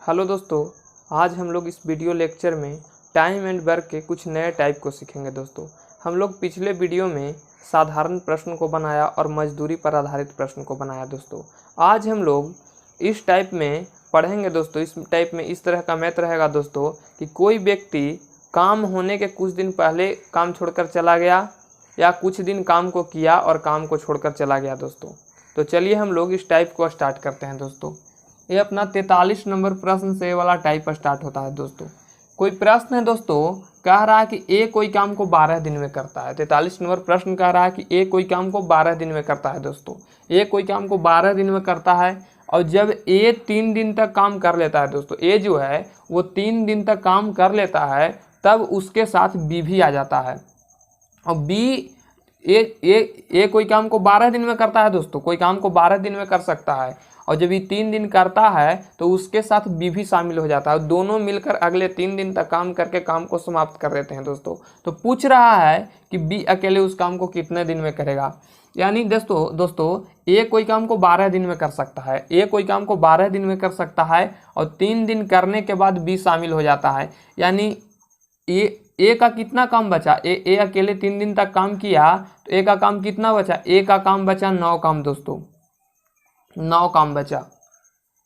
Hello दोस्तों, आज हम लोग इस वीडियो लेक्चर में टाइम एंड वर्क के कुछ नए टाइप को सीखेंगे। दोस्तों, हम लोग पिछले वीडियो में साधारण प्रश्न को बनाया और मजदूरी पर आधारित प्रश्न को बनाया। दोस्तों, आज हम लोग इस टाइप में पढ़ेंगे। दोस्तों, इस टाइप में इस तरह का मैथ रहेगा दोस्तों कि कोई व्यक्ति काम होने के कुछ दिन पहले काम छोड़कर चला गया या कुछ दिन काम को किया और काम को छोड़कर चला गया। दोस्तों, तो चलिए हम लोग इस टाइप को स्टार्ट करते हैं। दोस्तों, ये अपना 43 नंबर प्रश्न से वाला टाइप स्टार्ट होता है। दोस्तों, कोई प्रश्न है दोस्तों, कह रहा है कि ए कोई काम को 12 दिन में करता है। 43 नंबर प्रश्न कह रहा है कि ए कोई काम को 12 दिन में करता है। दोस्तों, ए कोई काम को 12 दिन में करता है और जब ए 3 दिन तक काम कर लेता है। दोस्तों, ए जो है वो 3 दिन तक काम कर लेता है, तब उसके साथ बी भी आ जाता है। और बी ए कोई काम को 12 दिन में करता है। दोस्तों, कोई काम को 12 दिन में कर सकता है और जब ये 3 दिन करता है तो उसके साथ बी भी शामिल हो जाता है। दोनों मिलकर अगले 3 दिन तक काम करके काम को समाप्त कर देते हैं। दोस्तों, तो पूछ रहा है कि बी अकेले उस काम को कितने दिन में करेगा। यानी दोस्तों ए कोई काम को 12 दिन में कर सकता है। ए कोई काम को 12 दिन में कर सकता है और 3 दिन करने के बाद बी शामिल हो जाता है। यानी ए का कितना काम बचा, ए अकेले 3 दिन तक काम किया तो ए का काम कितना बचा, ए का काम बचा 9 काम। दोस्तों, 9 काम बचा।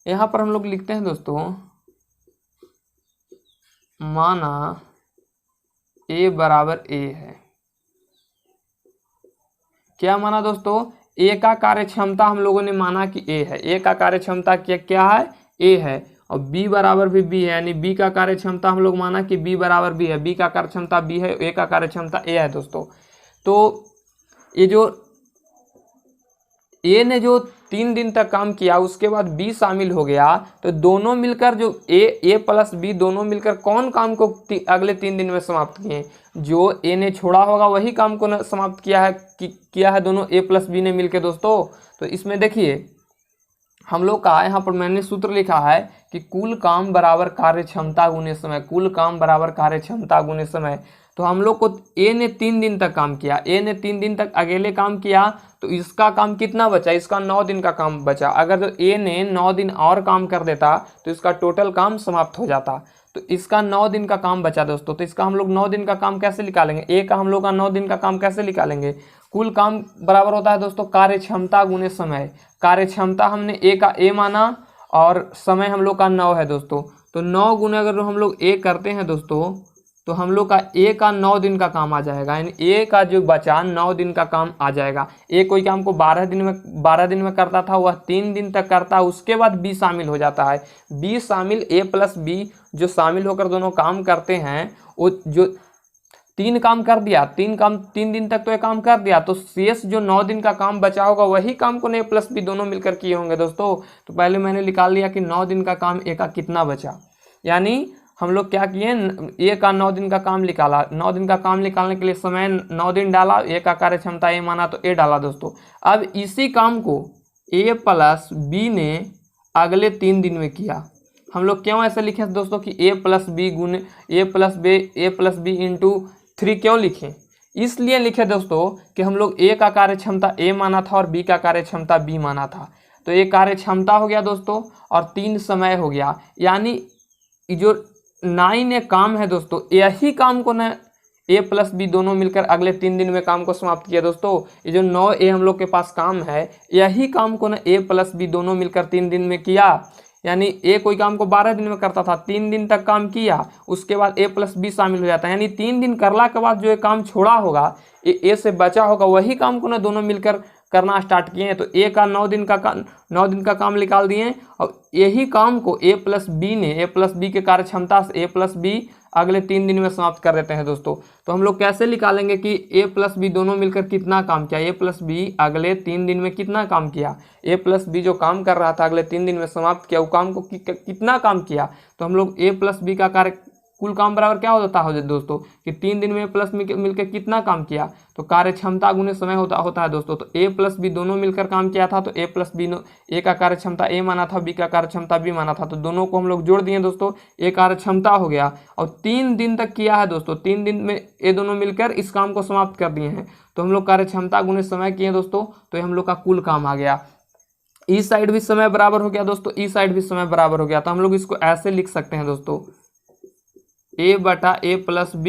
यहां पर हम लोग लिखते हैं दोस्तों, माना ए बराबर ए है। क्या माना दोस्तों, ए का कार्य क्षमता हम लोगों ने माना कि ए है। ए का कार्य क्षमता क्या है, ए है। और बी बराबर भी बी है, यानी बी का कार्य क्षमता हम लोग माना कि बी बराबर बी है। बी का कार्य क्षमता बी है, ए का कार्य क्षमता ए है। दोस्तों, तो ये जो ए ने जो 3 दिन तक काम किया उसके बाद बी शामिल हो गया, तो दोनों मिलकर जो ए प्लस बी दोनों मिलकर कौन काम को अगले 3 दिन में समाप्त किए। जो ए ने छोड़ा होगा वही काम को समाप्त किया है दोनों ए प्लस बी ने मिलकर। दोस्तों, तो इसमें देखिए हम लोग का यहाँ पर मैंने सूत्र लिखा है कि कुल काम बराबर कार्य क्षमता गुने समय। कुल काम बराबर कार्य क्षमता गुने समय। तो हम लोग को ए ने 3 दिन तक काम किया, ए ने 3 दिन तक अकेले काम किया, तो इसका काम कितना बचा, इसका 9 दिन का काम बचा। अगर तो ए ने 9 दिन और काम कर देता तो इसका टोटल काम समाप्त हो जाता। तो इसका 9 दिन का काम बचा। दोस्तों, तो इसका हम लोग 9 दिन का काम कैसे निकालेंगे, ए का हम लोग का 9 दिन का काम कैसे निकालेंगे। कुल काम बराबर होता है दोस्तों कार्य क्षमता गुने समय। कार्य क्षमता हमने ए का ए माना और समय हम लोग का 9 है। दोस्तों, तो 9 गुने अगर हम लोग ए करते हैं दोस्तों, तो हम लोग का ए का 9 दिन का काम आ जाएगा। यानी ए का जो बचा 9 दिन का काम आ जाएगा। ए कोई काम को 12 दिन में करता था, वह 3 दिन तक करता, उसके बाद बी शामिल हो जाता है। बी शामिल ए प्लस बी जो शामिल होकर दोनों काम करते हैं, वो जो 3 काम कर दिया, 3 दिन तक तो ये काम कर दिया, तो शेष जो 9 दिन का काम बचा होगा वही काम को ए प्लस बी दोनों मिलकर किए होंगे। दोस्तों, तो पहले मैंने निकाल लिया कि 9 दिन का काम ए का कितना बचा। यानी हम लोग क्या किए, ए का 9 दिन का काम निकाला। 9 दिन का काम निकालने के लिए समय 9 दिन डाला, ए का कार्य क्षमता ए माना तो ए डाला। दोस्तों, अब इसी काम को ए प्लस बी ने अगले 3 दिन में किया। हम लोग क्यों ऐसे लिखे दोस्तों कि ए प्लस बी गुने ए प्लस बी इंटू 3 क्यों लिखे, इसलिए लिखे दोस्तों कि हम लोग ए का कार्य क्षमता ए माना था और बी का कार्य क्षमता बी माना था। तो ये कार्य क्षमता हो गया दोस्तों और 3 समय हो गया। यानी जो 9 काम है दोस्तों, यही काम को न ए प्लस बी दोनों मिलकर अगले 3 दिन में काम को समाप्त किया। दोस्तों, ये जो 9 ए हम लोग के पास काम है, यही काम को न ए प्लस बी दोनों मिलकर 3 दिन में किया। यानी ए कोई काम को 12 दिन में करता था, 3 दिन तक काम किया, उसके बाद ए प्लस बी शामिल हो जाता है। यानी 3 दिन करला के बाद जो ये काम छोड़ा होगा, ए से बचा होगा, वही काम को न दोनों मिलकर करना स्टार्ट किए हैं। तो ए का 9 दिन का काम निकाल दिए और यही काम को ए प्लस बी के कार्य क्षमता से ए प्लस बी अगले 3 दिन में समाप्त कर देते हैं। दोस्तों, तो हम लोग कैसे निकालेंगे कि ए प्लस बी दोनों मिलकर कितना काम किया, ए प्लस बी अगले 3 दिन में कितना काम किया। ए प्लस बी जो काम कर रहा था अगले 3 दिन में समाप्त किया, वो काम को कितना काम किया। तो हम लोग ए प्लस बी का कार्य कुल काम बराबर क्या होता है दोस्तों कि 3 दिन में प्लस मिलकर कितना काम किया, तो कार्य क्षमता गुने समय होता है। दोस्तों, तो ए प्लस बी दोनों मिलकर काम किया था, तो ए प्लस बी ए का कार्य क्षमता ए माना था, बी का कार्य क्षमता बी माना था, तो दोनों को हम लोग जोड़ दिए। दोस्तों, ए कार्य क्षमता हो गया और 3 दिन तक किया है। दोस्तों, 3 दिन में ये दोनों मिलकर इस काम को समाप्त कर दिए हैं। तो हम लोग कार्य क्षमता गुने समय किए दोस्तों, तो ये हम लोग का कुल काम आ गया। इस साइड भी समय बराबर हो गया दोस्तों, इस साइड भी समय बराबर हो गया। तो हम लोग इसको ऐसे लिख सकते हैं दोस्तों, a/a+b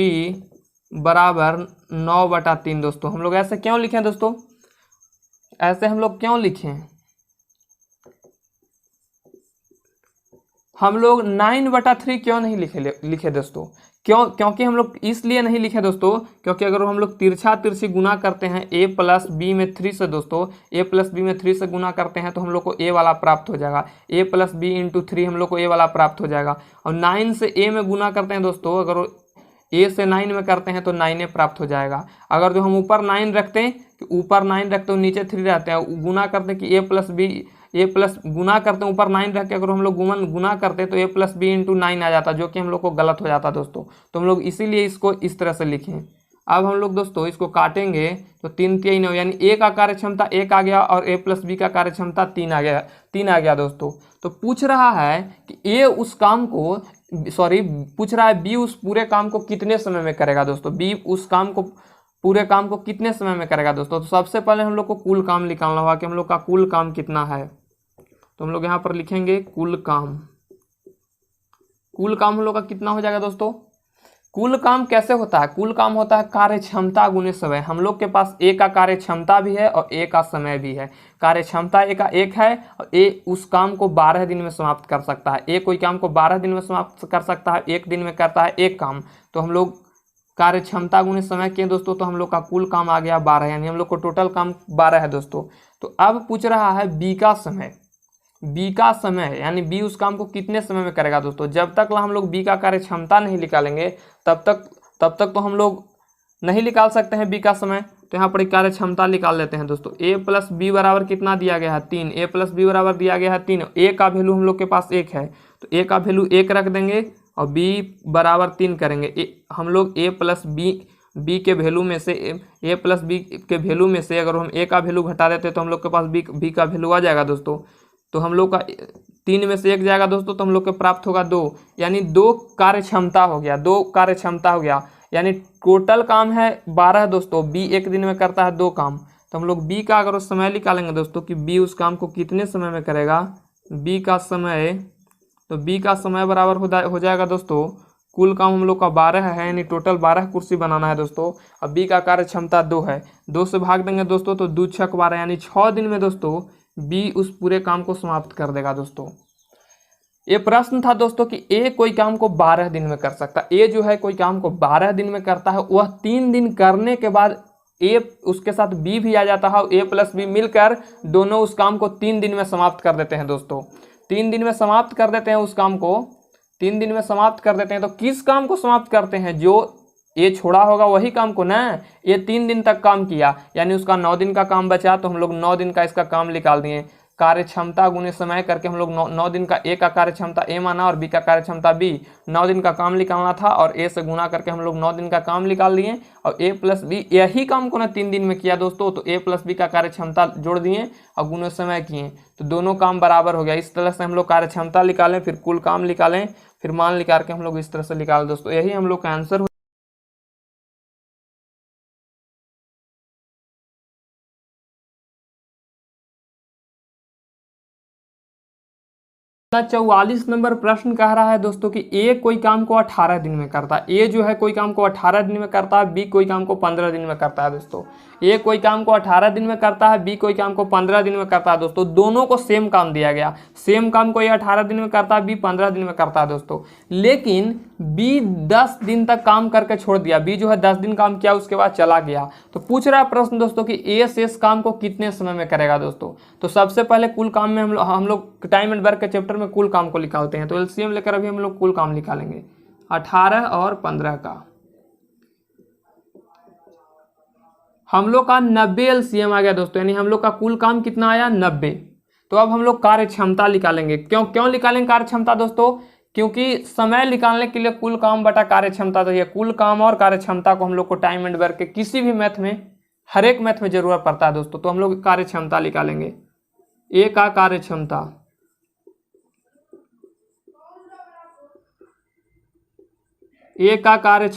बराबर 9/3 दोस्तों। हम लोग ऐसे क्यों लिखें दोस्तों, ऐसे हम लोग क्यों लिखें, हम लोग 9/3 क्यों नहीं लिखे दोस्तों, क्योंकि हम लोग इसलिए नहीं लिखे दोस्तों, क्योंकि अगर हम लोग तिरछा तिरछी गुना करते हैं a+b में 3 से दोस्तों, a+b में 3 से गुना करते हैं तो हम लोग को a वाला प्राप्त हो जाएगा, a+b × 3 हम लोग को a वाला प्राप्त हो जाएगा। और 9 से a में गुना करते हैं दोस्तों, अगर a से 9 में करते हैं तो 9a प्राप्त हो जाएगा। अगर जो हम ऊपर 9 रखते हैं, ऊपर 9 रखते हैं नीचे 3 रहते हैं, गुना करते हैं कि a+ गुना करते हैं ऊपर 9 रख के, अगर हम लोग गुना करते हैं तो a+b × 9 आ जाता, जो कि हम लोग को गलत हो जाता दोस्तों। तो हम लोग इसीलिए इसको इस तरह से लिखें। अब हम लोग दोस्तों इसको काटेंगे तो 3 × 3 9, यानी a का कार्य क्षमता 1 आ गया और a+b का कार्य क्षमता 3 आ गया दोस्तों। तो पूछ रहा है कि पूछ रहा है b उस पूरे काम को कितने समय में करेगा दोस्तों, b उस पूरे काम को कितने समय में करेगा दोस्तों। तो सबसे पहले हम लोग को कुल काम निकालना होगा कि हम लोग का कुल काम कितना है। तो हम लोग यहाँ पर लिखेंगे कुल काम हम लोग का कितना हो जाएगा दोस्तों। कुल काम कैसे होता है, कुल काम होता है कार्य क्षमता गुने समय। हम लोग के पास ए का कार्य क्षमता भी है और ए का समय भी है। कार्य क्षमता ए का 1 है और ए उस काम को 12 दिन में समाप्त कर सकता है। ए कोई काम को 12 दिन में समाप्त कर सकता है, 1 दिन में करता है एक काम। तो हम लोग कार्य क्षमता गुने समय किए दोस्तों, तो हम लोग का कुल काम आ गया 12, यानी हम लोग को टोटल काम 12 है दोस्तों। तो अब पूछ रहा है बी का समय, यानी बी उस काम को कितने समय में करेगा दोस्तों। जब तक हम लोग बी का कार्य क्षमता नहीं निकालेंगे तब तक तो हम लोग नहीं निकाल सकते हैं बी का समय। तो यहाँ पर कार्य क्षमता निकाल लेते हैं दोस्तों। a+b बराबर कितना दिया गया है 3, a+b बराबर दिया गया है 3, a का वैल्यू हम लोग के पास 1 है तो a का वैल्यू 1 रख देंगे और b बराबर 3 करेंगे। हम लोग b के वैल्यू में से a+b के वैल्यू में से अगर हम a का वैल्यू घटा देते तो हम लोग के पास b का वैल्यू आ जाएगा दोस्तों। तो हम लोग का 3 में से 1 जाएगा दोस्तों, तो हम लोग के प्राप्त होगा 2, यानी 2 कार्य क्षमता हो गया, यानी टोटल काम है 12 दोस्तों। बी 1 दिन में करता है 2 काम। तो हम लोग बी का अगर समय निकालेंगे दोस्तों कि बी उस काम को कितने समय में करेगा, बी का समय बराबर हो जाएगा दोस्तों। कुल काम हम लोग का 12 है, यानी टोटल 12 कुर्सी बनाना है दोस्तों। अब बी का कार्य क्षमता 2 है, 2 से भाग देंगे दोस्तों तो 2 × 6 = 12, यानी 6 दिन में दोस्तों बी उस पूरे काम को समाप्त कर देगा दोस्तों। ये प्रश्न था दोस्तों कि ए कोई काम को 12 दिन में कर सकता है। ए जो है कोई काम को 12 दिन में करता है, वह 3 दिन करने के बाद ए उसके साथ बी भी आ जाता है, a+b मिलकर दोनों उस काम को 3 दिन में समाप्त कर देते हैं दोस्तों। 3 दिन में समाप्त कर देते हैं उस काम को, 3 दिन में समाप्त कर देते हैं। तो किस काम को समाप्त करते हैं, जो ये छोड़ा होगा वही काम को ना। ये 3 दिन तक काम किया, यानी उसका 9 दिन का काम बचा, तो हम लोग 9 दिन का इसका काम निकाल दिए। कार्य क्षमता गुने समय करके हम लोग 9 दिन का ए का कार्य क्षमता ए माना और बी का कार्य क्षमता बी। 9 दिन का काम निकालना था और ए से गुना करके हम लोग 9 दिन का काम निकाल दिए। और a+b यही काम को ना 3 दिन में किया दोस्तों, तो a+b का कार्य क्षमता जोड़ दिए और गुने समय किए, तो दोनों काम बराबर हो गया। इस तरह से हम लोग कार्य क्षमता निकालें, फिर कुल काम निकालें, फिर मान निकाल के हम लोग इस तरह से निकालें दोस्तों। यही हम लोग का आंसर। ना 44 नंबर प्रश्न कह रहा है दोस्तों कि ए कोई काम को 18 दिन में करता है। ए जो है कोई काम को 18 दिन में करता है, बी कोई काम को 15 दिन में करता है दोस्तों। ए कोई काम को 18 दिन में करता है, बी कोई काम को 15 दिन में करता है दोस्तों। दोनों को सेम काम दिया गया, सेम काम को ए 18 दिन में करता है, बी 15 दिन में करता है दोस्तों। लेकिन बी 10 दिन तक काम करके छोड़ दिया। बी जो है 10 दिन काम किया, उसके बाद चला गया। तो पूछ रहा है प्रश्न दोस्तों कि ए शेष काम को कितने समय में करेगा दोस्तों। तो सबसे पहले कुल काम में हम लोग टाइम एंड वर्क के चैप्टर में कुल काम को निकालते हैं। तो एलसीएम लेकर अभी हम लोग कुल काम निकालेंगे 18 और 15 का। हम लोग का 90 एलसीएम आ गया दोस्तों, यानी हम लोग का कुल काम कितना आया 90। तो अब हम लोग कार्य क्षमता निकालेंगे। क्यों निकालेंगे कार्य क्षमता दोस्तों, क्योंकि समय निकालने के लिए कुल काम बटा कार्य क्षमता चाहिए। कुल काम और कार्य क्षमता को हम लोग को टाइम एंड वर्क के किसी भी मैथ में, हर एक मैथ में जरूरत पड़ता है दोस्तों। तो हम लोग कार्य क्षमता निकालेंगे। ए का कार्य क्षमता, ए का कार्य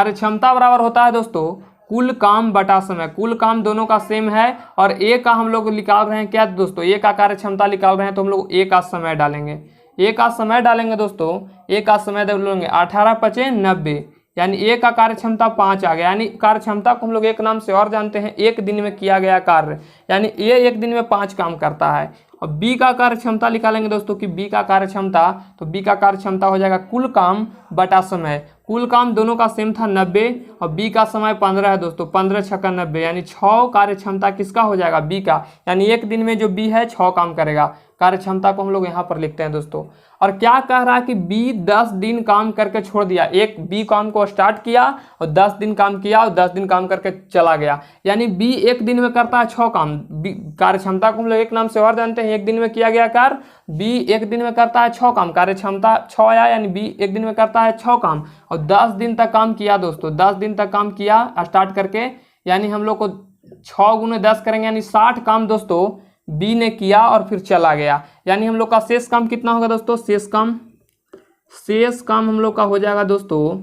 क्षमता बराबर होता है दोस्तों कुल काम बटा समय, कुल काम दोनों का सेम है और ए का हम लोग निकाल रहे हैं क्या दोस्तों, ए का कार्य क्षमता निकाल रहे हैं तो हम लोग ए का समय डालेंगे, ए का समय डालेंगे दोस्तों, ए का समय डालेंगे 18 पचे 90, यानी ए का कार्य क्षमता 5 आ गया। यानी कार्य क्षमता को हम लोग एक नाम से और जानते हैं, एक दिन में किया गया कार्य, यानी ए एक दिन में 5 काम करता है। और बी का कार्य क्षमता निकालेंगे दोस्तों कि बी का कार्य क्षमता, तो बी का कार्य क्षमता हो जाएगा कुल काम बटा समय, कुल काम दोनों का सेम था 90 और बी का समय 15 है दोस्तों, 15 छक्का 90, यानी 6 कार्य क्षमता किसका हो जाएगा, बी का, यानी एक दिन में जो बी है 6 काम करेगा। कार्य क्षमता को हम लोग यहाँ पर लिखते हैं दोस्तों। और क्या कह रहा है कि बी 10 दिन काम करके छोड़ दिया, एक बी काम को स्टार्ट किया और 10 दिन काम किया और 10 दिन काम करके चला गया, यानी बी एक दिन में करता है 6 काम। कार्य क्षमता को हम लोग एक नाम से और जानते हैं, एक दिन में किया गया कार्य, बी एक दिन में करता है 6 काम, कार्य क्षमता 6 आया, यानी बी एक दिन में करता है 6 काम और 10 दिन तक काम किया दोस्तों, 10 दिन तक काम किया स्टार्ट करके, यानी हम लोग को 6 गुने 10 करेंगे, यानी 60 काम दोस्तों बी ने किया और फिर चला गया। यानी हम लोग का शेष काम कितना होगा दोस्तों, शेष काम हम लोग का हो जाएगा दोस्तों,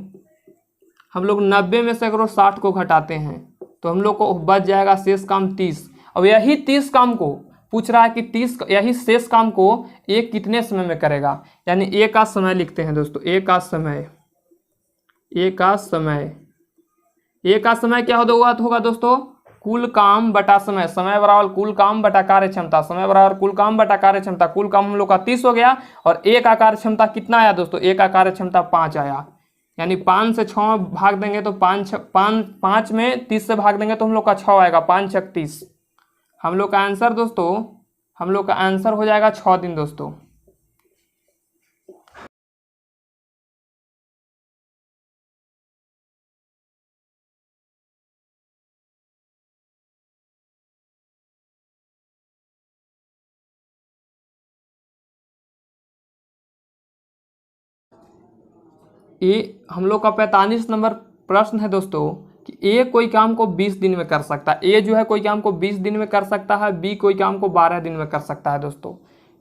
हम लोग 90 में से अगर 60 को घटाते हैं तो हम लोग को बच जाएगा शेष काम 30। अब यही 30 काम को पूछ रहा है कि 30 यही शेष काम को ए कितने समय में करेगा, यानी ए का समय लिखते हैं दोस्तों, ए का समय क्या होगा दोस्तों, कुल काम बटा समय, समय बराबर कुल काम बटा कार्य क्षमता, समय बराबर कुल काम बटा कार्य क्षमता, कुल काम हम लोग का 30 हो गया और ए का कार्य क्षमता कितना आया दोस्तों, ए का कार्य क्षमता 5 आया, यानी 5 से 6 भाग देंगे तो 5 में 30 से भाग देंगे तो हम लोग का 6 आएगा, 5 छक 30। हम लोग का आंसर दोस्तों, हम लोग का आंसर हो जाएगा 6 दिन दोस्तों। ए हम लोग का 45 नंबर प्रश्न है दोस्तों कि ए कोई काम को 20 दिन में कर सकता है, ए जो है कोई काम को 20 दिन में कर सकता है, बी कोई काम को 12 दिन में कर सकता है दोस्तों।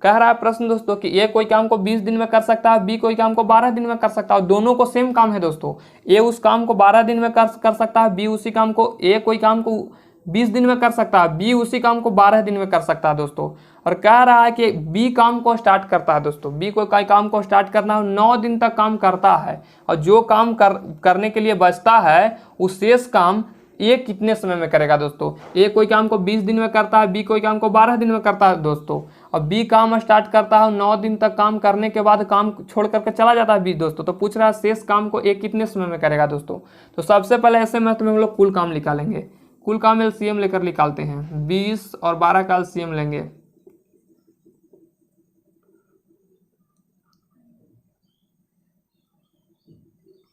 कह रहा है प्रश्न दोस्तों कि ए कोई काम को 20 दिन में कर सकता है, बी कोई काम को 12 दिन में कर सकता है, और दोनों को सेम काम है दोस्तों, ए उस काम को 12 दिन में कर सकता है, बी उसी काम को, ए कोई काम को 20 दिन में कर सकता है, बी उसी काम को 12 दिन में कर सकता है दोस्तों। और कह रहा है कि बी काम को स्टार्ट करता है दोस्तों, बी को कई काम को स्टार्ट करना है, 9 दिन तक काम करता है और जो काम करने के लिए बचता है उस शेष काम ए कितने समय में करेगा दोस्तों। ए कोई काम को 20 दिन में करता है, बी कोई काम को 12 दिन में करता है दोस्तों, और बी काम स्टार्ट करता है 9 दिन तक काम करने के बाद काम छोड़ करके चला जाता है बी दोस्तों। तो पूछ रहा है शेष काम को ए कितने समय में करेगा दोस्तों। तो सबसे पहले ऐसे में हम लोग कुल काम निकालेंगे, कुल काम एलसीएम लेकर निकालते हैं, 20 और 12 का एलसीएम लेंगे,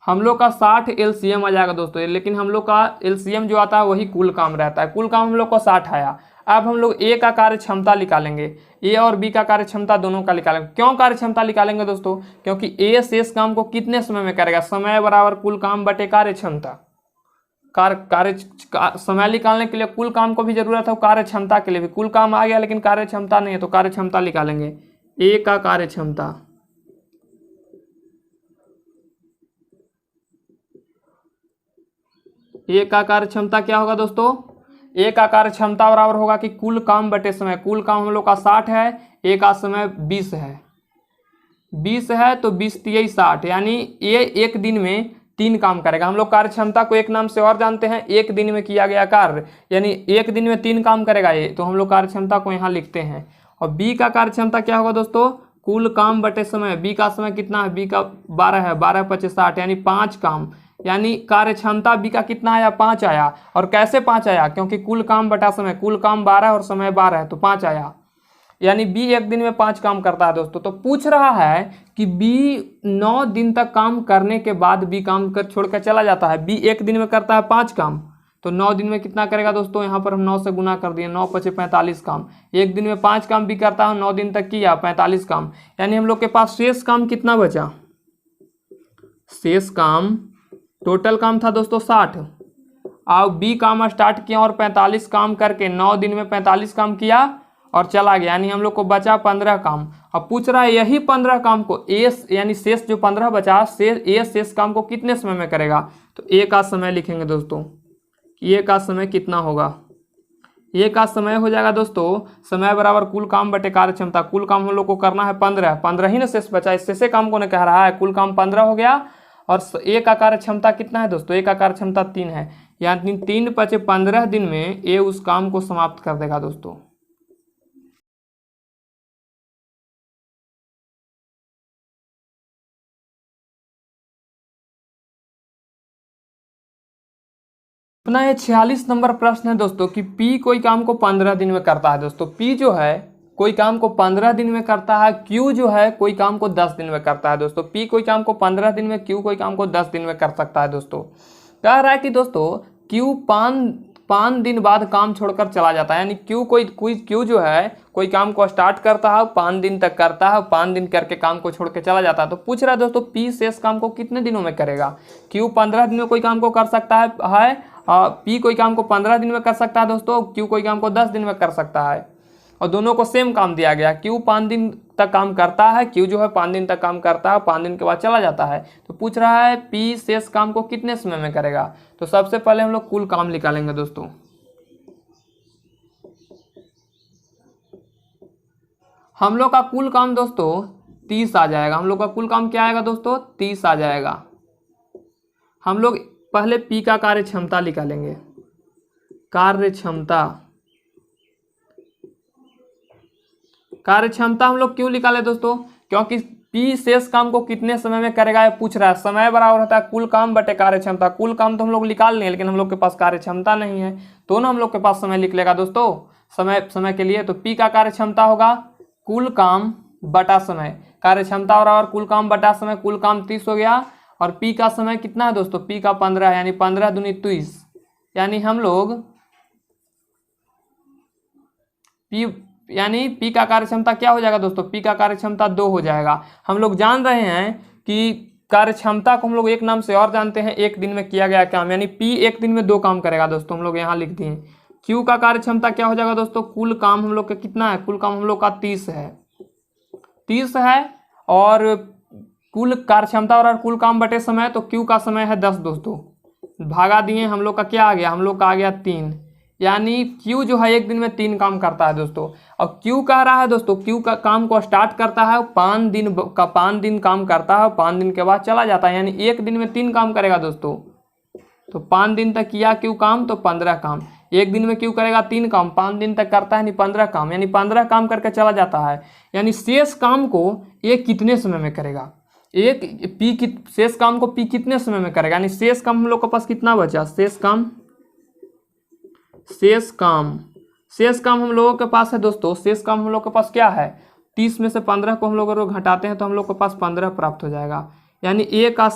हम लोग का 60 एलसीएम आ जाएगा दोस्तों, लेकिन हम लोग का एलसीएम जो आता है वही कुल काम रहता है, कुल काम हम लोग को 60 आया। अब हम लोग ए का कार्य क्षमता निकालेंगे, ए और बी का कार्य क्षमता दोनों का निकालेंगे। क्यों कार्य क्षमता निकालेंगे दोस्तों, क्योंकि ए शेष काम को कितने समय में करेगा, समय बराबर कुल काम बटे कार्य क्षमता, समय निकालने के लिए कुल काम को भी जरूरत है, कार्य क्षमता के लिए भी। कुल काम आ गया लेकिन कार्य क्षमता नहीं है, तो कार्य क्षमता निकालेंगे, ए का कार्य क्षमता, ए का कार्य क्षमता क्या होगा दोस्तों, ए का कार्य क्षमता बराबर होगा कि कुल काम बटे समय, कुल काम हम लोग का 60 है, ए का समय 20 है, 20 है तो 20 3 60, यानी ए एक दिन में 3 काम करेगा। हम लोग कार्य क्षमता को एक नाम से और जानते हैं, एक दिन में किया गया कार्य, यानी एक दिन में 3 काम करेगा ये, तो हम लोग कार्य क्षमता को यहाँ लिखते हैं। और बी का कार्य क्षमता क्या होगा दोस्तों, कुल काम बटे समय, बी का समय कितना है, बी का 12 है, 12 25 60, यानी 5 काम, यानी कार्य क्षमता बी का कितना आया, 5 आया। और कैसे 5 आया, क्योंकि कुल काम बटा समय, कुल काम 12 और समय 12 है तो 5 आया, यानी बी एक दिन में 5 काम करता है दोस्तों। तो पूछ रहा है कि बी 9 दिन तक काम करने के बाद बी काम कर छोड़ कर चला जाता है, बी एक दिन में करता है 5 काम, तो 9 दिन में कितना करेगा दोस्तों, यहाँ पर हम 9 से गुना कर दिए, 9 पचे 45 काम, एक दिन में 5 काम भी करता है, 9 दिन तक किया 45 काम, यानी हम लोग के पास शेष काम कितना बचा, शेष काम टोटल काम था दोस्तों 60, अब बी काम स्टार्ट किया और 45 काम करके 9 दिन में 45 काम किया और चला गया, यानी हम लोग को बचा 15 काम। अब पूछ रहा है यही 15 काम को ए, यानी शेष जो 15 बचा, ए शेष काम को कितने समय में करेगा, तो ए का समय लिखेंगे दोस्तों ए का समय कितना होगा। ए का समय हो जाएगा दोस्तों, समय बराबर कुल काम बटे कार्य क्षमता। कुल काम हम लोग को करना है 15, 15 ही ना शेष बचा, इस शेष काम को नहीं कह रहा है। कुल काम 15 हो गया और ए का कार्य क्षमता कितना है दोस्तों, ए का कार्य क्षमता 3 है, यानी 3 बचे 15 दिन में ए उस काम को समाप्त कर देगा दोस्तों। अपना ये 46 नंबर प्रश्न है दोस्तों कि P कोई काम को 15 दिन में करता है दोस्तों। P जो है कोई काम को 15 दिन में करता है, Q जो है कोई काम को 10 दिन में करता है दोस्तों। P कोई काम को 15 दिन में, Q कोई काम को 10 दिन में कर सकता है दोस्तों। कह रहा है कि दोस्तों Q 5 दिन बाद काम छोड़कर चला जाता है, यानी Q जो है कोई काम को स्टार्ट करता है, 5 दिन तक करता है, 5 दिन करके काम को छोड़ के चला जाता है। तो पूछ रहा है दोस्तों P शेष काम को कितने दिनों में करेगा। Q 15 दिन में कोई काम को कर सकता है, P कोई काम को 15 दिन में कर सकता है दोस्तों, Q कोई काम को 10 दिन में कर सकता है, और दोनों को सेम काम दिया गया। Q 5 दिन तक काम करता है, Q जो है 5 दिन तक काम करता है, 5 दिन के बाद चला जाता है। तो पूछ रहा है P शेष काम को कितने समय में करेगा। तो सबसे पहले हम लोग कुल काम निकालेंगे दोस्तों। हम लोग का कुल काम दोस्तों 30 आ जाएगा। हम लोग का कुल काम क्या आएगा दोस्तों, 30 आ जाएगा। हम लोग पहले P का कार्य क्षमता निकालेंगे। कार्य क्षमता हम लोग क्यों निकाले दोस्तों, क्योंकि P शेष काम को कितने समय में करेगा ये पूछ रहा है। समय बराबर होता है कुल काम बटे कार्य क्षमता। कुल काम तो हम लोग निकाल लें, लेकिन हम लोग के पास कार्य क्षमता नहीं है, तो ना हम लोग के पास समय लिख लेगा दोस्तों समय के लिए। तो P का कार्य क्षमता होगा कुल काम बटा समय। कार्य क्षमता बराबर कुल काम बटा समय। कुल काम 30 हो गया और P का समय कितना है दोस्तों, P का 15 है, यानी 15 दूनी 30, यानी हम लोग P का कार्य क्षमता क्या हो जाएगा दोस्तों, P का कार्य क्षमता 2 हो जाएगा। हम लोग जान रहे हैं कि कार्य क्षमता को हम लोग एक नाम से और जानते हैं, एक दिन में किया गया काम, यानी P एक दिन में 2 काम करेगा दोस्तों। हम लोग यहाँ लिख दिए। Q का कार्य क्षमता क्या हो जाएगा दोस्तों, कुल काम हम लोग का कितना है, कुल काम हम लोग का 30 है और कुल कार्य क्षमता और कुल काम बटे समय, तो Q का समय है 10 दोस्तों, भागा दिए, हम लोग का क्या आ गया, हम लोग का आ गया 3, यानी Q जो है एक दिन में 3 काम करता है दोस्तों। अब Q कह रहा है दोस्तों, Q का काम को स्टार्ट करता है, 5 दिन काम करता है, 5 दिन के बाद चला जाता है, यानी एक दिन में 3 काम करेगा दोस्तों। तो 5 दिन तक किया Q काम, तो 15 काम। एक दिन में Q करेगा 3 काम, 5 दिन तक करता है, यानी 15 काम, यानी 15 काम करके चला जाता है। यानी शेष काम को ये कितने समय में करेगा, शेष काम को P कितने समय में करेगा, यानी शेष काम हम लोग के पास कितना बचा, शेष काम हम लोगों के पास है दोस्तों। शेष काम हम लोग के पास क्या है, 30 में से 15 को हम लोग घटाते हैं तो हम लोग के पास 15 प्राप्त हो जाएगा। यानी A का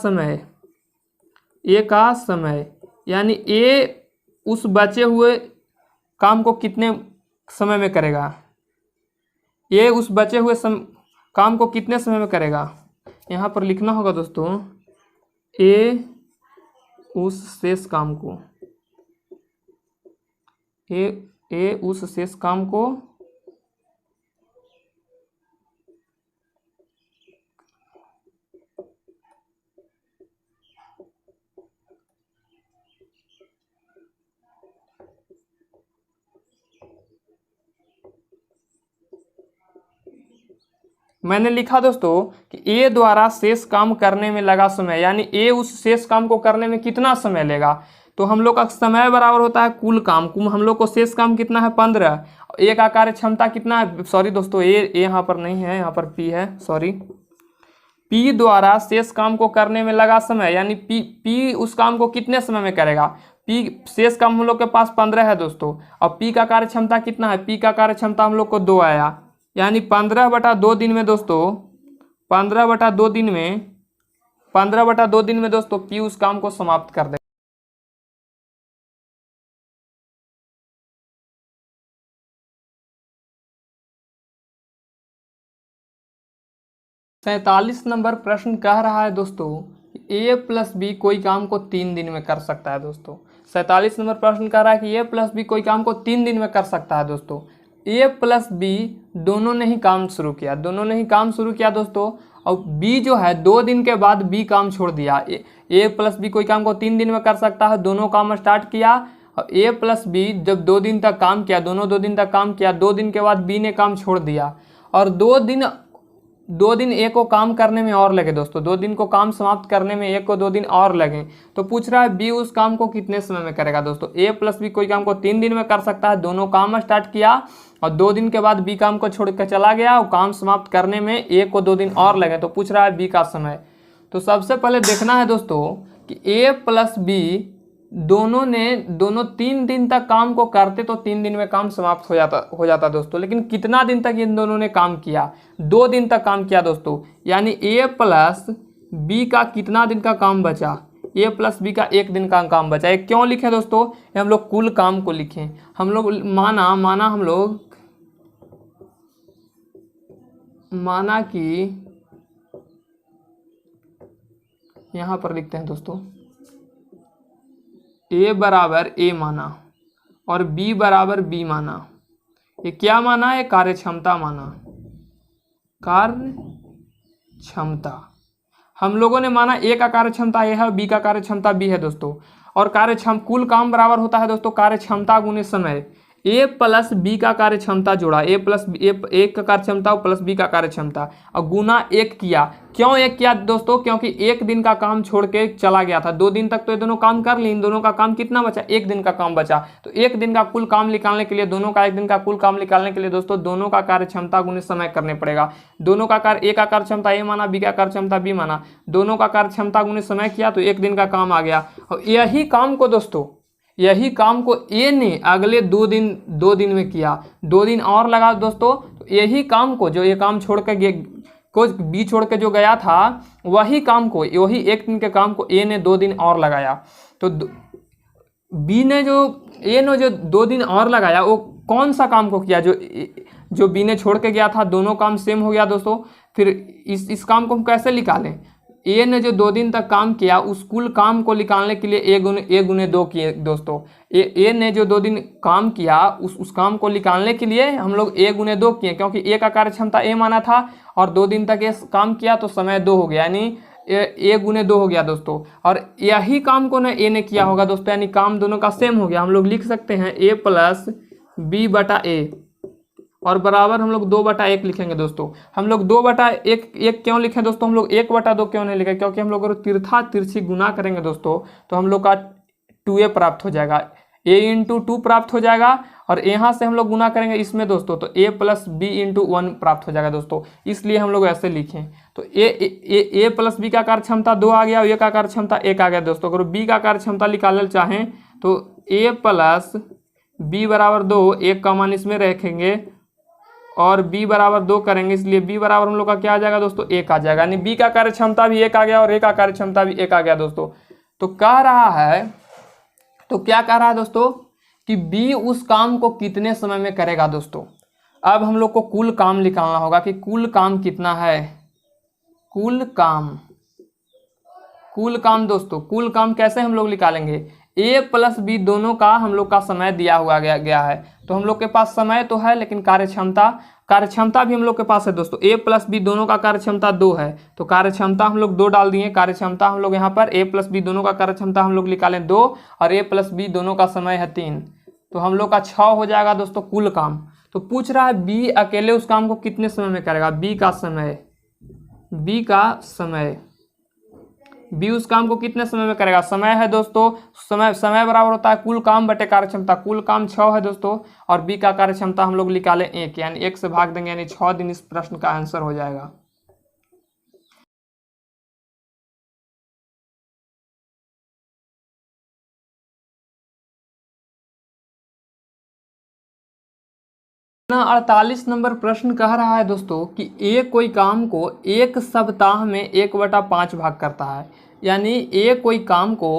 समय यानी A उस बचे हुए काम को कितने समय में करेगा, A उस बचे हुए काम को कितने समय में करेगा। यहाँ पर लिखना होगा दोस्तों, A उस शेष काम को, A उस शेष काम को मैंने लिखा दोस्तों कि A द्वारा शेष काम करने में लगा समय, यानी A उस शेष काम को करने में कितना समय लेगा। तो हम लोग का समय बराबर होता है कुल काम, हम लोग को शेष काम कितना है 15, A का कार्य क्षमता कितना है, सॉरी दोस्तों A यहाँ पर नहीं है, यहाँ पर P है, सॉरी। P द्वारा शेष काम को करने में लगा समय, यानी P उस काम को कितने समय में करेगा। P शेष काम हम लोग के पास 15 है दोस्तों, और P का कार्य क्षमता कितना है, P का कार्य क्षमता हम लोग को 2 आया, यानी 15/2 दिन में दोस्तों, 15/2 दिन में दोस्तों P उस काम को समाप्त कर दे। सैंतालीस नंबर प्रश्न कह रहा है दोस्तों A प्लस बी कोई काम को 3 दिन में कर सकता है दोस्तों। 47 नंबर प्रश्न कह रहा है कि A प्लस बी कोई काम को 3 दिन में कर सकता है दोस्तों। A प्लस बी दोनों ने ही काम शुरू किया, दोस्तों, और B जो है 2 दिन के बाद B काम छोड़ दिया। A प्लस बी कोई काम को 3 दिन में कर सकता है, दोनों काम स्टार्ट किया और ए प्लस बी जब 2 दिन तक काम किया, दोनों 2 दिन तक काम किया, 2 दिन के बाद बी ने काम छोड़ दिया और 2 दिन ए को काम करने में और लगे दोस्तों, 2 दिन को काम समाप्त करने में ए को 2 दिन और लगे। तो पूछ रहा है बी उस काम को कितने समय में करेगा दोस्तों। ए प्लस बी कोई काम को 3 दिन में कर सकता है, दोनों काम स्टार्ट किया और 2 दिन के बाद बी काम को छोड़ कर चला गया और काम समाप्त करने में ए को 2 दिन और लगे। तो पूछ रहा है बी का समय। तो सबसे पहले देखना है दोस्तों कि ए प्लस बी दोनों 3 दिन तक काम को करते तो 3 दिन में काम समाप्त हो जाता दोस्तों। लेकिन कितना दिन तक इन दोनों ने काम किया, 2 दिन तक काम किया दोस्तों। यानी ए प्लस बी का कितना दिन का काम बचा, ए प्लस बी का 1 दिन का काम बचा। ये क्यों लिखे दोस्तों, ये हम लोग कुल काम को लिखें। हम लोग माना कि यहां पर लिखते हैं दोस्तों ए बराबर ए माना और बी बराबर बी माना। ये क्या माना है, कार्यक्षमता माना, कार्यक्षमता। हम लोगों ने माना ए का कार्यक्षमता ए है, बी का कार्यक्षमता बी है दोस्तों। और कुल काम बराबर होता है दोस्तों कार्यक्षमता गुने समय। ए प्लस बी का कार्यक्षमता जोड़ा, ए प्लस ए का कार्यक्षमता प्लस बी का कार्यक्षमता और गुना 1 किया। क्यों 1 किया दोस्तों, क्योंकि 1 दिन का काम छोड़ के चला गया था। 2 दिन तक तो ये दोनों काम कर ली, इन दोनों का काम कितना बचा, 1 दिन का काम बचा। तो 1 दिन का कुल काम निकालने के लिए, दोनों का 1 दिन का कुल काम निकालने के लिए दोस्तों दोनों का कार्यक्षमता गुने समय करने पड़ेगा। दोनों का कार्य, ए का कार्यक्षमता ए माना, बी का कार्यक्षमता बी माना, दोनों का कार्यक्षमता गुने समय किया तो 1 दिन का काम आ गया। और यही काम को ए ने अगले 2 दिन में किया, 2 दिन और लगा दोस्तों। तो यही काम को, जो ये काम छोड़ के बी छोड़ के जो गया था, वही 1 दिन के काम को ए ने 2 दिन और लगाया। तो ए ने जो 2 दिन और लगाया वो कौन सा काम को किया, जो बी ने छोड़ के गया था। दोनों काम सेम हो गया दोस्तों। फिर इस काम को हम कैसे निकालें, ए ने जो 2 दिन तक काम किया उस कुल काम को निकालने के लिए ए गुने 2 किए दोस्तों। ए ने जो 2 दिन काम किया उस काम को निकालने के लिए हम लोग ए गुने 2 किए, क्योंकि ए का कार्यक्षमता ए माना था और 2 दिन तक ये काम किया तो समय 2 हो गया, यानी ए गुने 2 हो गया दोस्तों। और यही काम को ना ए ने किया होगा दोस्तों, यानी काम दोनों का सेम हो गया। हम लोग लिख सकते हैं ए प्लस बी बटा ए और बराबर हम लोग 2/1 लिखेंगे दोस्तों। हम लोग 2/1 क्यों लिखे दोस्तों, हम लोग 1/2 क्यों नहीं लिखे, क्योंकि हम लोग अगर तिरछी गुना करेंगे दोस्तों तो हम लोग का 2a प्राप्त हो जाएगा, a इंटू 2 प्राप्त हो जाएगा। और यहाँ से हम लोग गुना करेंगे इसमें दोस्तों तो a प्लस बी इंटू 1 प्राप्त हो जाएगा दोस्तों। इसलिए हम लोग ऐसे लिखें। तो ए प्लस बी का कार्यक्षमता 2 आ गया, ए का कार्यक्षमता 1 आ गया दोस्तों। अगर बी का कार्यक्षमता निकालना चाहें तो a प्लस बी बराबर 2, 1 का मान इसमें रखेंगे और b बराबर 2 करेंगे, इसलिए b बराबर हम लोग का क्या आ जाएगा दोस्तों, 1 आ जाएगा। यानी b का कार्यक्षमता भी 1 आ गया और a का कार्यक्षमता भी 1 आ गया दोस्तों। तो क्या कह रहा है दोस्तों कि b उस काम को कितने समय में करेगा दोस्तों। अब हम लोग को कुल काम निकालना होगा कि कुल काम कितना है। कुल काम दोस्तों, कुल काम कैसे हम लोग निकालेंगे, ए प्लस बी दोनों का हम लोग का समय दिया हुआ गया है। तो हम लोग के पास समय तो है लेकिन कार्यक्षमता भी हम लोग के पास है दोस्तों। ए प्लस बी दोनों का कार्यक्षमता 2 है तो कार्यक्षमता हम लोग 2 डाल दिए। कार्यक्षमता हम लोग यहाँ पर ए प्लस बी दोनों का कार्यक्षमता हम लोग निकालें 2 और ए प्लस बी दोनों का समय है 3, तो हम लोग का 6 हो जाएगा दोस्तों कुल काम। तो पूछ रहा है बी अकेले उस काम को कितने समय में करेगा, बी का समय बी उस काम को कितने समय में करेगा। समय है दोस्तों, समय बराबर होता है कुल काम बटे कार्यक्षमता। कुल काम 6 है दोस्तों और बी का कार्यक्षमता हम लोग निकालें 1, यानी 1 से भाग देंगे, यानी 6 दिन इस प्रश्न का आंसर हो जाएगा। ना 48 नंबर प्रश्न कह रहा है दोस्तों कि ए कोई काम को 1 सप्ताह में 1/5 भाग करता है, यानी ए कोई काम को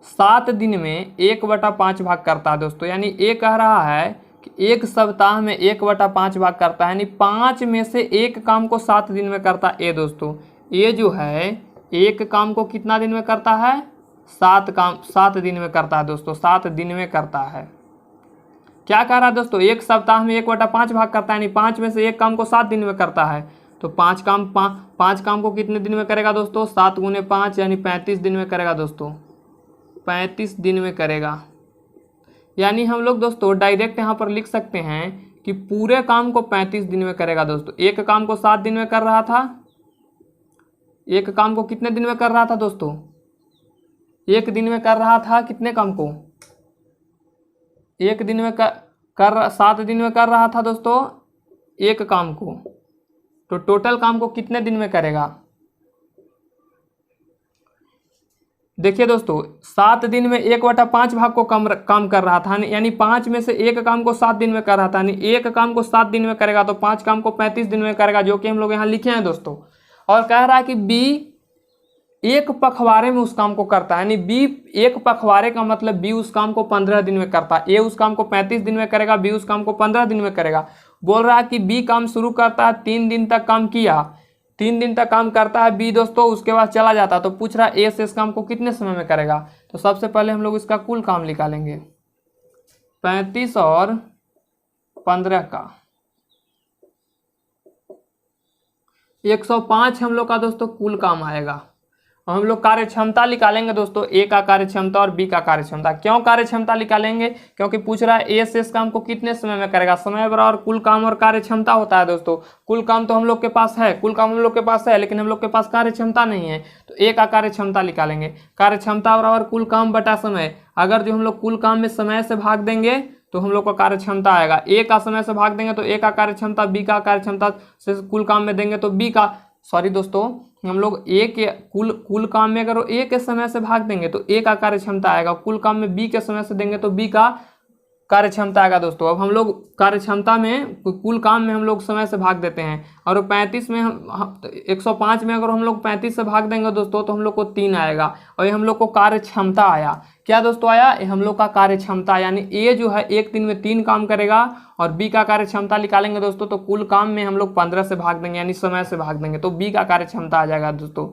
7 दिन में 1/5 भाग करता है दोस्तों। यानी ए कह रहा है कि 1 सप्ताह में 1/5 भाग करता है, यानी 5 में से 1 काम को 7 दिन में करता है ए दोस्तों। ए जो है 1 काम को कितना दिन में करता है, 7 दिन में करता है दोस्तों, 7 दिन में करता है। क्या कह रहा है दोस्तों, 1 सप्ताह में 1/5 भाग करता है, यानी 5 में से 1 काम को 7 दिन में करता है। तो 5 काम को कितने दिन में करेगा दोस्तों, 7 गुने 5 यानी 35 दिन में करेगा दोस्तों, 35 दिन में करेगा। यानी हम लोग दोस्तों डायरेक्ट यहाँ पर लिख सकते हैं कि पूरे काम को 35 दिन में करेगा दोस्तों। एक काम को 7 दिन में कर रहा था, एक काम को कितने दिन में कर रहा था दोस्तों? एक दिन में कर रहा था कितने काम को? एक दिन में कर 7 दिन में कर रहा था दोस्तों एक काम को, तो टोटल काम को कितने दिन में करेगा? देखिए दोस्तों 7 दिन में 1/5 भाग को काम कर रहा था, यानी 5 में से एक काम को 7 दिन में कर रहा था, यानी एक काम को 7 दिन में करेगा तो 5 काम को 35 दिन में करेगा, जो कि हम लोग यहाँ लिखे हैं दोस्तों। और कह रहा है कि बी एक पखवाड़े में उस काम को करता है, यानी बी एक पखवाड़े का मतलब बी उस काम को 15 दिन में करता है। ए उस काम को 35 दिन में करेगा, बी उस काम को 15 दिन में करेगा। बोल रहा है कि बी काम शुरू करता है, 3 दिन तक काम किया, 3 दिन तक काम करता है बी दोस्तों, उसके बाद चला जाता है। तो पूछ रहा है ए से इस काम को कितने समय में करेगा? तो सबसे पहले हम लोग इसका कुल काम निकालेंगे, 35 और 15 का 105 हम लोग का दोस्तों कुल काम आएगा। और हम लोग कार्य क्षमता निकालेंगे दोस्तों, ए का कार्य क्षमता और बी का कार्य क्षमता। क्यों कार्य क्षमता निकालेंगे? क्योंकि पूछ रहा है ए से इस काम को कितने समय में करेगा। समय बराबर कुल काम और कार्य क्षमता होता है दोस्तों। कुल काम तो हम लोग के पास है, कुल काम हम लोग के पास है, लेकिन हम लोग के पास कार्य क्षमता नहीं है, तो ए का कार्य क्षमता निकालेंगे। कार्य क्षमता बराबर कुल काम बटा समय। अगर जो हम लोग कुल काम में समय से भाग देंगे तो हम लोग का कार्य क्षमता आएगा। ए का समय से भाग देंगे तो ए का कार्य क्षमता, बी का कार्य क्षमता से कुल काम में देंगे तो बी का, सॉरी दोस्तों, हम लोग ए के कुल काम में अगर ए के समय से भाग देंगे तो ए का कार्य क्षमता आएगा, कुल काम में बी के समय से देंगे तो बी का कार्य क्षमता आएगा दोस्तों। अब हम लोग कार्य क्षमता में कुल काम में हम लोग समय से भाग देते हैं, और 35 में 105 में अगर हम लोग 35 से भाग देंगे दोस्तों तो हम लोग को 3 आएगा, और ये हम लोग को कार्य क्षमता आया। क्या दोस्तों आया? ये हम लोग का कार्य क्षमता, यानी ए जो है एक दिन में 3 काम करेगा, और बी का कार्य क्षमता निकालेंगे दोस्तों तो कुल काम में हम लोग 15 से भाग देंगे, यानी समय से भाग देंगे, तो बी का कार्य क्षमता आ जाएगा दोस्तों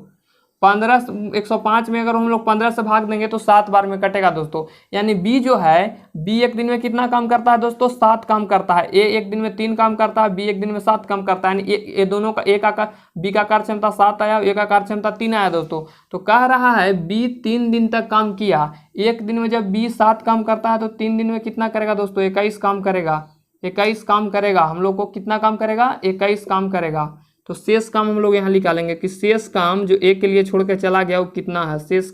15। 105 में अगर हम लोग 15 से भाग देंगे तो 7 बार में कटेगा दोस्तों, यानी बी जो है, बी एक दिन में कितना काम करता है दोस्तों? 7 काम करता है। ए एक दिन में 3 काम करता है, बी एक दिन में 7 काम करता है, यानी ए दोनों का, ए का बी का कार्य क्षमता 7 आया, ए का कार्य क्षमता 3 आया दोस्तों। तो कह रहा है बी 3 दिन तक काम किया। एक दिन में जब बी 7 काम करता है तो 3 दिन में कितना करेगा दोस्तों? 21 काम करेगा। 21 काम करेगा, हम लोग को कितना काम करेगा? 21 काम करेगा। तो शेष काम हम लोग यहाँ निकालेंगे कि शेष काम जो एक के लिए छोड़ के चला गया वो कितना है। शेष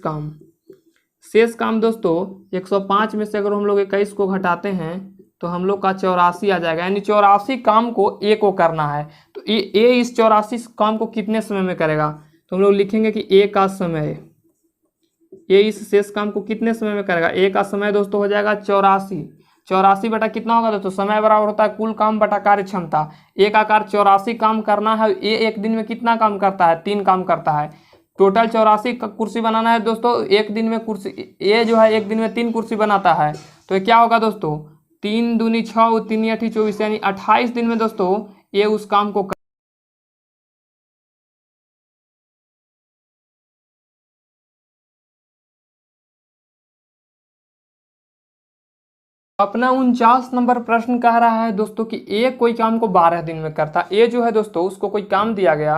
काम दोस्तों 105 में से अगर हम लोग 21 को घटाते हैं तो हम लोग का 84 आ जाएगा, यानी 84 काम को ए को करना है। तो ए इस 84 काम को कितने समय में करेगा? तो हम लोग लिखेंगे कि ए का समय, ए इस शेष काम को कितने समय में करेगा? ए का समय दोस्तों हो जाएगा 84। 84 बटा कितना होगा दोस्तों? समय बराबर होता है कुल काम बटा कार्य क्षमता। एक आकार 84 काम करना है, ए एक दिन में कितना काम करता है? 3 काम करता है। टोटल 84 कुर्सी बनाना है दोस्तों, एक दिन में कुर्सी, ए जो है एक दिन में 3 कुर्सी बनाता है, तो ये क्या होगा दोस्तों? 3 दूनी 6, 3 8 24, यानी 28 दिन में दोस्तों ये उस काम को अपना 49 नंबर प्रश्न कह रहा है दोस्तों कि ए कोई काम को 12 दिन में करता है। ए जो है दोस्तों उसको कोई काम दिया गया,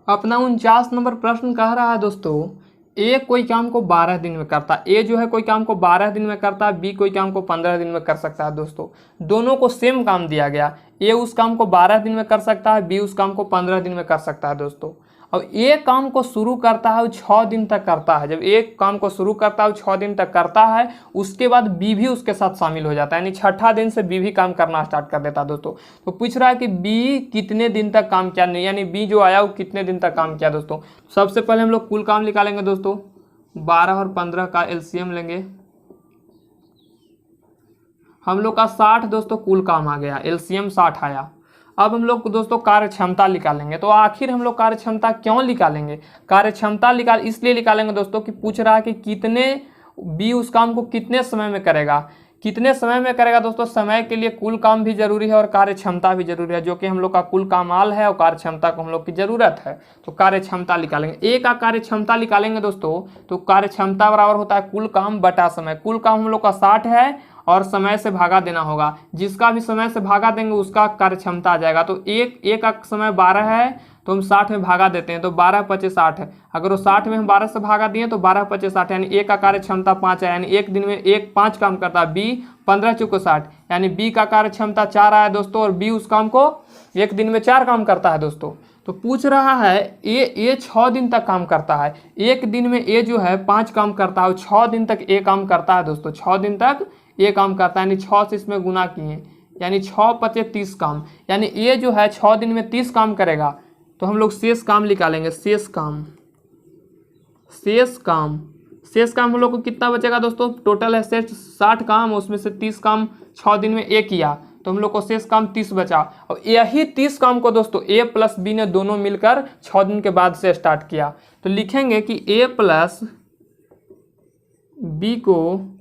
अपना 49 नंबर प्रश्न कह रहा है दोस्तों ए कोई काम को 12 दिन में करता है। ए जो है कोई काम को 12 दिन में करता है, बी कोई काम को 15 दिन में कर सकता है दोस्तों। दोनों को सेम काम दिया गया, ए उस काम को 12 दिन में कर सकता है, बी उस काम को 15 दिन में कर सकता है दोस्तों। अब ए काम को शुरू करता है वो 6 दिन तक करता है। जब एक काम को शुरू करता है वो 6 दिन तक करता है, उसके बाद बी भी उसके साथ शामिल हो जाता है, यानी 6ठा दिन से बी भी काम करना स्टार्ट कर देता है दोस्तों। तो पूछ रहा है कि बी कितने दिन तक काम किया, नहीं यानी बी जो आया वो कितने दिन तक काम किया दोस्तों। सबसे पहले हम लोग कुल काम निकालेंगे दोस्तों, 12 और 15 का एलसीएम लेंगे। हम लोग का 60 दोस्तों कुल काम आ गया, एलसीएम 60 आया। अब हम लोग दोस्तों कार्य क्षमता निकालेंगे। तो आखिर हम लोग कार्य क्षमता क्यों निकालेंगे? कार्य क्षमता इसलिए निकालेंगे दोस्तों कि पूछ रहा है कि कितने बी उस काम को कितने समय में करेगा। कितने समय में करेगा दोस्तों, समय के लिए कुल काम भी जरूरी है और कार्य क्षमता भी जरूरी है, जो कि हम लोग का कुल कामाल है और कार्य क्षमता को हम लोग की जरूरत है। तो कार्य क्षमता निकालेंगे, ए का कार्य क्षमता निकालेंगे दोस्तों, तो कार्य क्षमता बराबर होता है कुल काम बटा समय। कुल काम हम लोग का 60 है और समय से भागा देना होगा, जिसका भी समय से भागा देंगे उसका कार्य क्षमता आ जाएगा। तो एक का समय 12 है तो हम 60 में भागा देते हैं, तो 12 पचे 60 है। अगर वो 60 में हम 12 से भागा दिए तो 12 पचे 60, यानी ए का कार्य क्षमता 5 है, यानी एक दिन में एक 5 काम करता है। बी 15 चुको 60, यानी बी का कार्य क्षमता 4 आया दोस्तों, और बी उस काम को एक दिन में 4 काम करता है दोस्तों। तो पूछ रहा है ए 6 दिन तक काम करता है, एक दिन में ए जो है 5 काम करता है और 6 दिन तक ए काम करता है दोस्तों, 6 दिन तक ए काम करता है, यानी 6 से इसमें गुना किए, यानी 6 पचे 30 काम, यानी ए जो है 6 दिन में 30 काम करेगा। तो हम लोग शेष काम निकालेंगे, शेष काम हम लोग को कितना बचेगा दोस्तों, टोटल है शेष 60 काम, उसमें से 30 काम 6 दिन में ए किया, तो हम लोग को शेष काम 30 बचा। और यही 30 काम को दोस्तों ए प्लस बी ने दोनों मिलकर 6 दिन के बाद से स्टार्ट किया। तो लिखेंगे कि ए प्लस बी को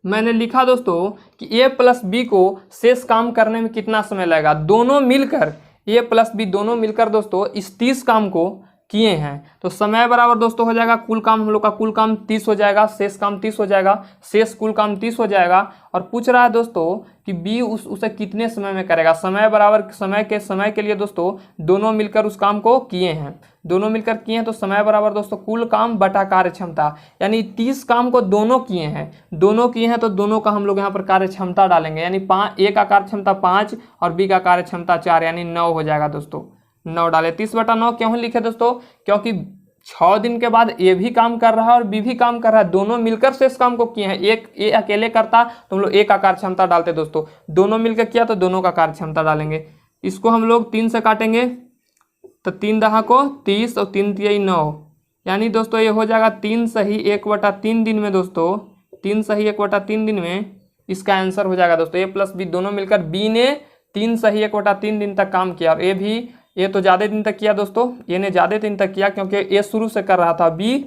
मैंने लिखा दोस्तों कि ए प्लस बी को शेष काम करने में कितना समय लगेगा, दोनों मिलकर ए प्लस बी दोनों मिलकर दोस्तों इस 30 काम को किए हैं। तो समय बराबर दोस्तों हो जाएगा कुल काम, हम लोग का कुल काम 30 हो जाएगा, शेष काम 30 हो जाएगा, शेष कुल काम 30 हो जाएगा। और पूछ रहा है दोस्तों कि बी उसे कितने समय में करेगा, समय बराबर समय के लिए दोस्तों दोनों मिलकर उस काम को किए हैं, दोनों मिलकर किए हैं, तो समय बराबर दोस्तों कुल काम बटा कार्य क्षमता, यानी 30 काम को दोनों किए हैं तो दोनों का हम लोग यहाँ पर कार्य क्षमता डालेंगे, यानी ए का कार्य क्षमता 5 और बी का कार्य क्षमता 4, यानी 9 हो जाएगा दोस्तों। 9 डाले, 30/9 क्यों लिखे दोस्तों, क्योंकि 6 दिन के बाद ए भी काम कर रहा है और बी भी काम कर रहा है, दोनों मिलकर शेष काम को किए हैं। एक ए अकेले करता तो हम लोग ए का कार्य क्षमता डालते दोस्तों, दोनों मिलकर किया तो दोनों का कार्य क्षमता डालेंगे। इसको हम लोग 3 से काटेंगे तो 3 दहा को 30 और 3 तिया 9, यानी दोस्तों ये हो जाएगा 3 सही 1/3 दिन में दोस्तों, 3 सही 1/3 दिन में इसका आंसर हो जाएगा दोस्तों। ए प्लस बी दोनों मिलकर बी ने 3 सही 1/3 दिन तक काम किया, और ए तो ज़्यादा दिन तक किया दोस्तों, ए ने ज़्यादा दिन तक किया क्योंकि ए शुरू से कर रहा था, बी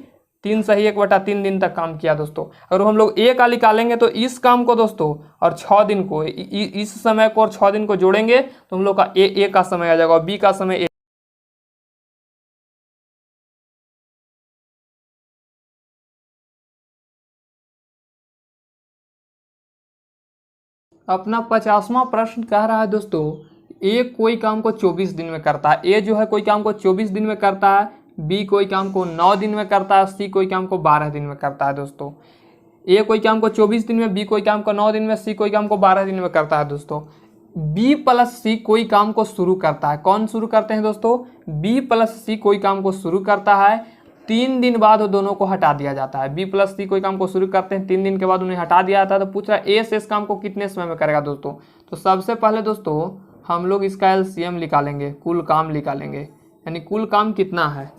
3 सही 1/3 दिन तक काम किया दोस्तों। अगर हम लोग ए का निकालेंगे तो इस काम को दोस्तों और 6 दिन को इस समय को और 6 दिन को जोड़ेंगे तो हम लोग का ए का समय आ जाएगा और बी का समय अपना 50वां प्रश्न कह रहा है दोस्तों, ए कोई काम को 24 दिन में करता है, ए जो है कोई काम को 24 दिन में करता है, बी कोई काम को 9 दिन में करता है, सी कोई काम को 12 दिन में करता है दोस्तों। ए कोई काम को 24 दिन में, बी कोई काम को 9 दिन में, सी कोई काम को 12 दिन में करता है दोस्तों। बी प्लस सी कोई काम को शुरू करता है, कौन शुरू करते हैं दोस्तों, बी प्लस सी कोई काम को शुरू करता है, 3 दिन बाद वो दोनों को हटा दिया जाता है। बी प्लस सी कोई काम को शुरू करते हैं, 3 दिन के बाद उन्हें हटा दिया जाता है। तो पूछ रहा है ए शेष काम को कितने समय में करेगा दोस्तों। तो सबसे पहले दोस्तों हम लोग इसका एलसीएम निकालेंगे, कुल काम निकालेंगे, यानी कुल काम कितना है,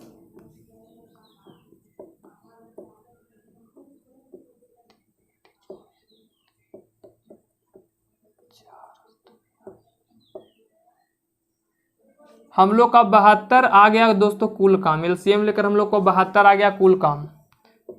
हम लोग का 72 आ गया दोस्तों कुल काम, एलसीएम लेकर हम लोग को 72 आ गया कुल काम।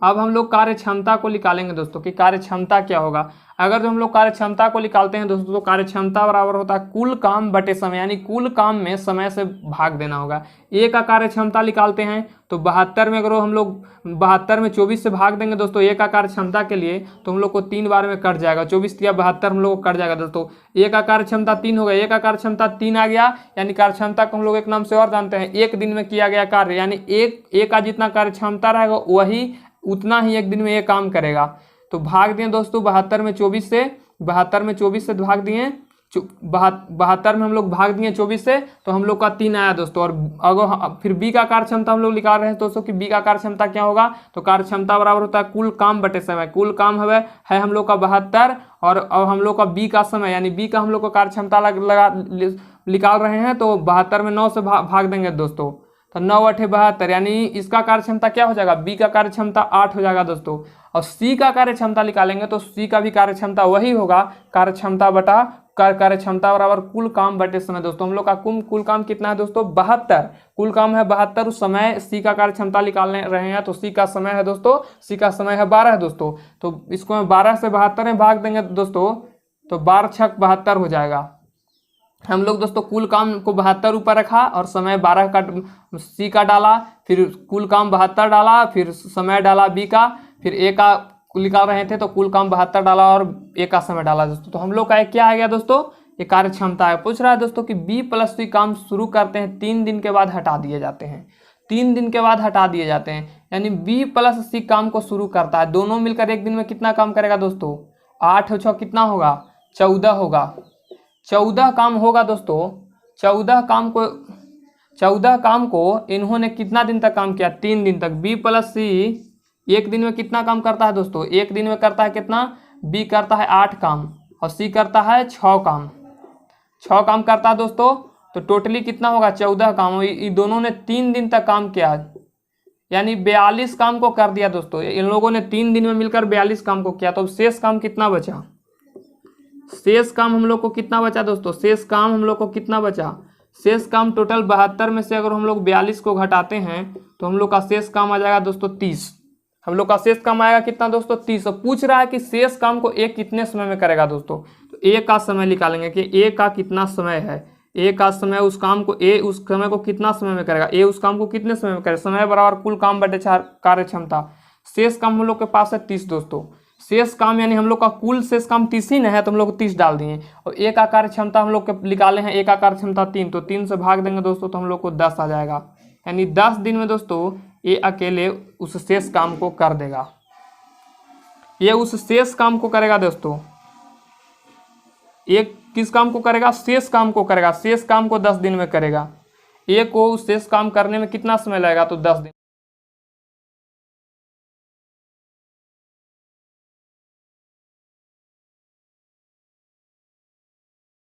अब हम लोग कार्य क्षमता को निकालेंगे दोस्तों कि कार्य क्षमता क्या होगा। अगर जो हम लोग कार्य क्षमता को निकालते हैं दोस्तों तो कार्य क्षमता बराबर होता है कुल काम बटे समय, यानी कुल काम में समय से भाग देना होगा। ए का कार्य क्षमता निकालते हैं तो 72 में अगर हम लोग 72 में 24 से भाग देंगे दोस्तों ए का कार्य क्षमता के लिए, तो हम लोग को 3 बार में कट जाएगा, 24 या 72 हम लोग को कट जाएगा दोस्तों। ए का कार्य क्षमता 3 होगा, ए का कार्य क्षमता 3 आ गया, यानी कार्य क्षमता को हम लोग एक नाम से और जानते हैं, एक दिन में किया गया कार्य, यानी ए का जितना कार्य क्षमता रहेगा वही उतना ही एक दिन में ये काम करेगा। तो भाग दिए दोस्तों 72 में 24 से, 72 में 24 से भाग दिए, 72 में हम लोग भाग दिए 24 से, तो हम लोग का 3 आया दोस्तों। और अगर फिर बी का कार्य क्षमता हम लोग निकाल रहे हैं दोस्तों कि बी का कार्य क्षमता क्या होगा, तो कार्य क्षमता बराबर होता है कुल काम बटे समय। कुल काम है हम लोग का 72 और हम लोग का बी का समय, यानी बी का हम लोग का कार्य क्षमता निकाल रहे हैं, तो 72 में 9 से भाग देंगे दोस्तों, तो 9 8 72, यानी इसका कार्य क्षमता क्या हो जाएगा, बी का कार्य क्षमता 8 हो जाएगा दोस्तों। और सी का कार्य क्षमता निकालेंगे तो सी का भी कार्य क्षमता वही होगा, कार्य क्षमता बटा कार्य क्षमता बराबर कुल काम बटे समय। दोस्तों हम लोग का कुल काम कितना है दोस्तों, 72, कुल काम है 72, उस समय सी का कार्य क्षमता निकालने रहे हैं तो सी का समय है दोस्तों, सी का समय है 12 दोस्तों। तो इसको हम 12 से 72 में भाग देंगे दोस्तों, तो 12 छक 72 हो जाएगा। हम लोग दोस्तों कुल काम को 72 ऊपर रखा और समय 12 का सी का डाला, फिर कुल काम 72 डाला, फिर समय डाला बी का, फिर ए का निकाल रहे थे तो कुल काम 72 डाला और ए का समय डाला दोस्तों। तो हम लोग का क्या आ गया दोस्तों, ये कार्य क्षमता है। पूछ रहा है दोस्तों कि बी प्लस सी काम शुरू करते हैं 3 दिन के बाद हटा दिए जाते हैं, 3 दिन के बाद हटा दिए जाते हैं, यानी बी प्लस सी काम को शुरू करता है। दोनों मिलकर एक दिन में कितना काम करेगा दोस्तों, 8 और 6 कितना होगा, 14 होगा, 14 काम होगा दोस्तों। 14 काम को इन्होंने कितना दिन तक काम किया, 3 दिन तक। बी प्लस सी एक दिन में कितना काम करता है दोस्तों, एक दिन में करता है कितना, बी करता है 8 काम और सी करता है 6 काम, 6 काम करता है दोस्तों। तो टोटली कितना होगा, 14 काम। ये दोनों ने 3 दिन तक काम किया, यानी 42 काम को कर दिया दोस्तों। इन लोगों ने 3 दिन में मिलकर 42 काम को किया। तो शेष काम कितना बचा, शेष काम हम लोग को कितना बचा दोस्तों, शेष काम हम लोग को कितना बचा, शेष काम टोटल 72 में से अगर हम लोग 42 को घटाते हैं तो हम लोग का शेष काम आ जाएगा दोस्तों 30। हम लोग का शेष काम आएगा कितना दोस्तों, 30। पूछ रहा है कि शेष काम को ए कितने समय में करेगा दोस्तों, तो ए का समय निकालेंगे कि ए का कितना समय है, ए का समय, उस काम को ए उस समय को कितना समय में करेगा, ए उस काम को कितने समय में करेगा, समय बराबर कुल काम बटे 4 कार्य क्षमता। शेष काम हम लोग के पास है 30 दोस्तों। शेष काम यानी हम लोग का कुल शेष काम 30 ही न है तो हम लोग 30 डाल दिए। और ए का कार्य क्षमता हम लोग के निकाले हैं, ए का कार्य क्षमता 3, तो 3 से भाग देंगे दोस्तों तो हम लोग को 10 आ जाएगा। यानी 10 दिन में दोस्तों ये अकेले उस शेष काम को कर देगा, ये उस शेष काम को करेगा दोस्तों। एक किस काम को करेगा, शेष काम को करेगा, शेष काम को 10 दिन में करेगा। ए को उस शेष काम करने में कितना समय लगेगा, तो 10 दिन।